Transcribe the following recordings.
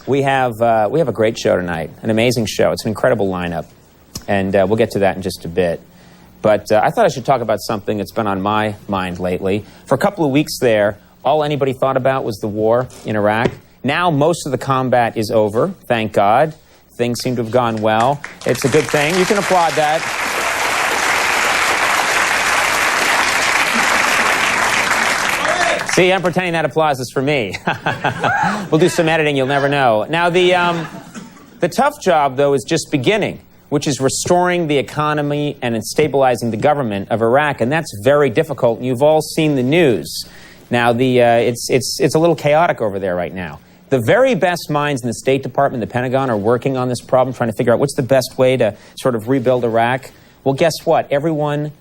We have a great show tonight, an amazing show. It's an incredible lineup, and we'll get to that in just a bit. But I thought I should talk about something that's been on my mind lately. For a couple of weeks there, all anybody thought about was the war in Iraq. Now most of the combat is over, thank God. Things seem to have gone well. It's a good thing. You can applaud that. See, I'm pretending that applause is for me. We'll do some editing, you'll never know. Now, the tough job, though, is just beginning, which is restoring the economy and stabilizing the government of Iraq, and that's very difficult, and you've all seen the news. Now, it's a little chaotic over there right now. The very best minds in the State Department, the Pentagon, are working on this problem, trying to figure out what's the best way to sort of rebuild Iraq. Well, guess what? Everyone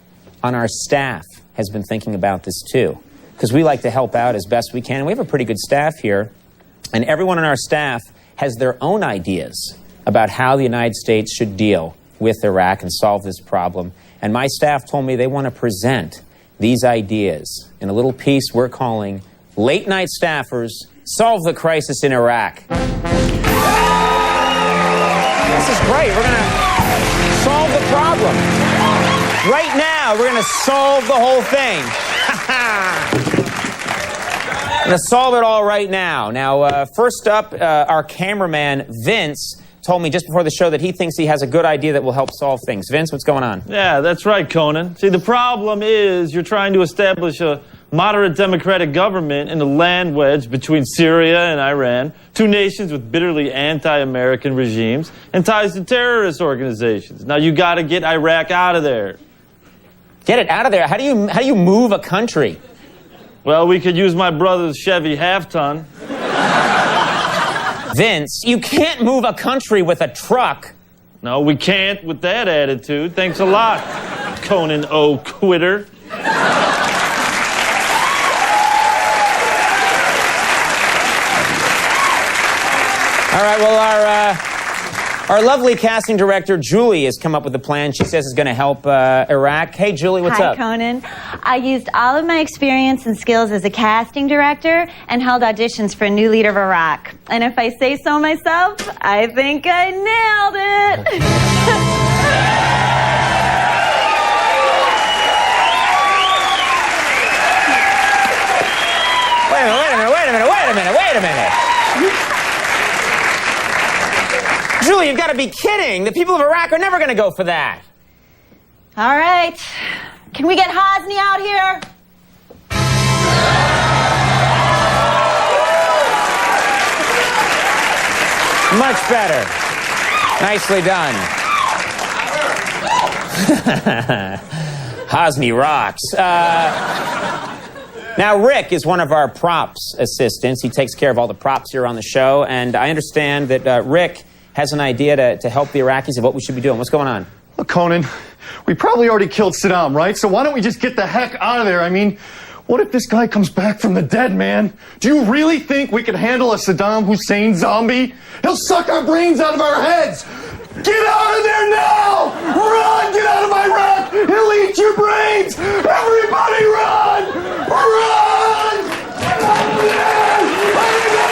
on our staff has been thinking about this, too, because we like to help out as best we can. We have a pretty good staff here, and everyone on our staff has their own ideas about how the United States should deal with Iraq and solve this problem. And my staff told me they want to present these ideas in a little piece we're calling Late Night Staffers Solve the Crisis in Iraq. This is great. We're going to solve the problem. Right now, we're going to solve the whole thing. We're going to solve it all right now. Now, first up, our cameraman, Vince, told me just before the show that he thinks he has a good idea that will help solve things. Vince, what's going on? Yeah, that's right, Conan. See, the problem is you're trying to establish a moderate democratic government in the land wedge between Syria and Iran, two nations with bitterly anti-American regimes and ties to terrorist organizations. Now, you got to get Iraq out of there. Get it out of there? How do you move a country? Well, we could use my brother's Chevy half-ton. Vince, you can't move a country with a truck. No, we can't with that attitude. Thanks a lot, Conan Quitter. All right, well, our lovely casting director, Julie, has come up with a plan she says is going to help Iraq. Hey, Julie, what's up? Hi, Conan. I used all of my experience and skills as a casting director and held auditions for a new leader of Iraq. And if I say so myself, I think I nailed it. Wait a minute. Julie, you've got to be kidding. The people of Iraq are never going to go for that. All right. Can we get Hosni out here? Much better. Nicely done. Hosni rocks. Now, Rick is one of our props assistants. He takes care of all the props here on the show, and I understand that Rick has an idea to help the Iraqis of what we should be doing. What's going on? Look, Conan, we probably already killed Saddam, right? So why don't we just get the heck out of there? I mean, what if this guy comes back from the dead, man? Do you really think we could handle a Saddam Hussein zombie? He'll suck our brains out of our heads! Get out of there now! Run! Get out of Iraq! He'll eat your brains! Everybody run! Run! Get out of there! Everybody run!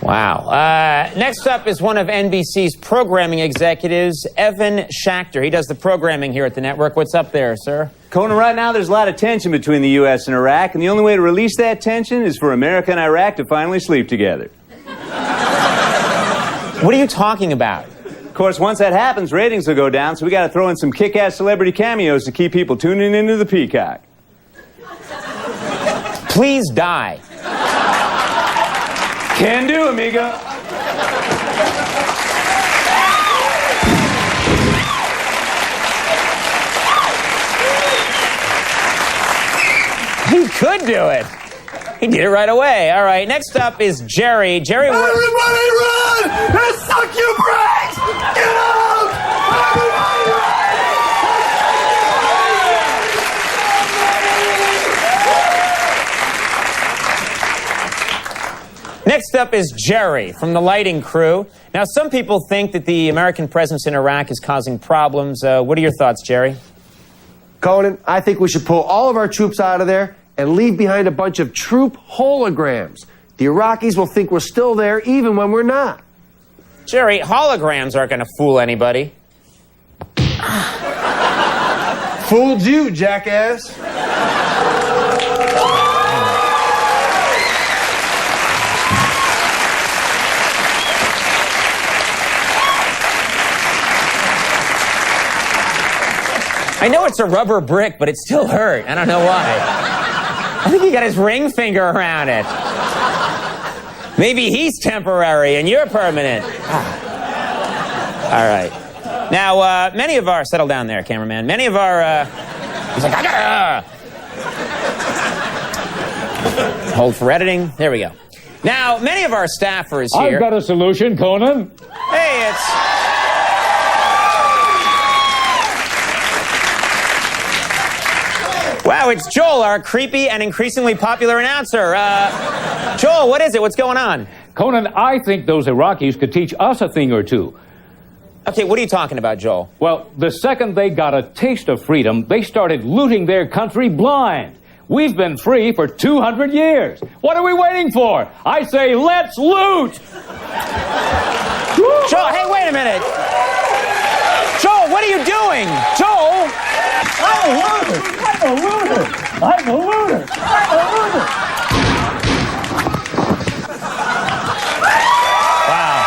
Wow. Next up is one of NBC's programming executives, Evan Schachter. He does the programming here at the network. What's up there, sir? Conan, right now there's a lot of tension between the U.S. and Iraq, and the only way to release that tension is for America and Iraq to finally sleep together. What are you talking about? Of course, once that happens, ratings will go down, so we got to throw in some kick-ass celebrity cameos to keep people tuning into the Peacock. Please die. Can do, amigo. He could do it. He did it right away. All right, next up is Jerry. Jerry, everybody run! And suck your brains! Get out! Everybody run! Next up is Jerry from the lighting crew. Now, some people think that the American presence in Iraq is causing problems. What are your thoughts, Jerry? Conan, I think we should pull all of our troops out of there and leave behind a bunch of troop holograms. The Iraqis will think we're still there even when we're not. Jerry, holograms aren't going to fool anybody. Fooled you, jackass. I know it's a rubber brick, but it still hurt. I don't know why. I think he got his ring finger around it. Maybe he's temporary and you're permanent. All right. Now, many of our... Settle down there, cameraman. Many of our... He's like... Hold for editing. There we go. Now, many of our staffers here... I've got a solution, Conan. Hey, it's... Wow, it's Joel, our creepy and increasingly popular announcer. Joel, what is it? What's going on? Conan, I think those Iraqis could teach us a thing or two. Okay, what are you talking about, Joel? Well, the second they got a taste of freedom, they started looting their country blind. We've been free for 200 years. What are we waiting for? I say, let's loot! Joel, hey, wait a minute. Joel, what are you doing? Joel! I'm a looter! I'm a looter! I'm a looter! I'm a looter! Wow.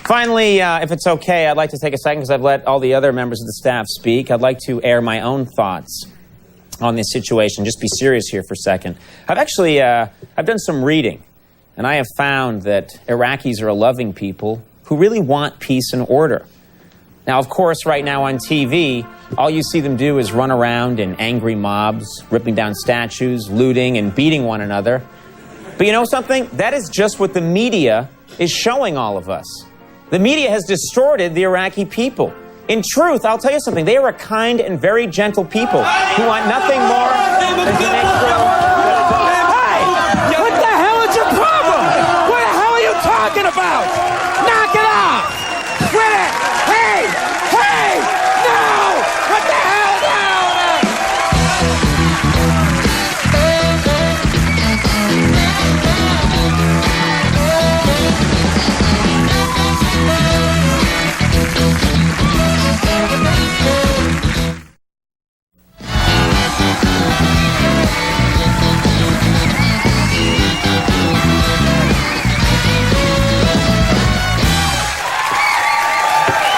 Finally, if it's okay, I'd like to take a second because I've let all the other members of the staff speak. I'd like to air my own thoughts on this situation. Just be serious here for a second. I've actually, I've done some reading, and I have found that Iraqis are a loving people who really want peace and order. Now, of course, right now on TV, all you see them do is run around in angry mobs, ripping down statues, looting, and beating one another. But you know something? That is just what the media is showing all of us. The media has distorted the Iraqi people. In truth, I'll tell you something, they are a kind and very gentle people who want nothing more than to make sure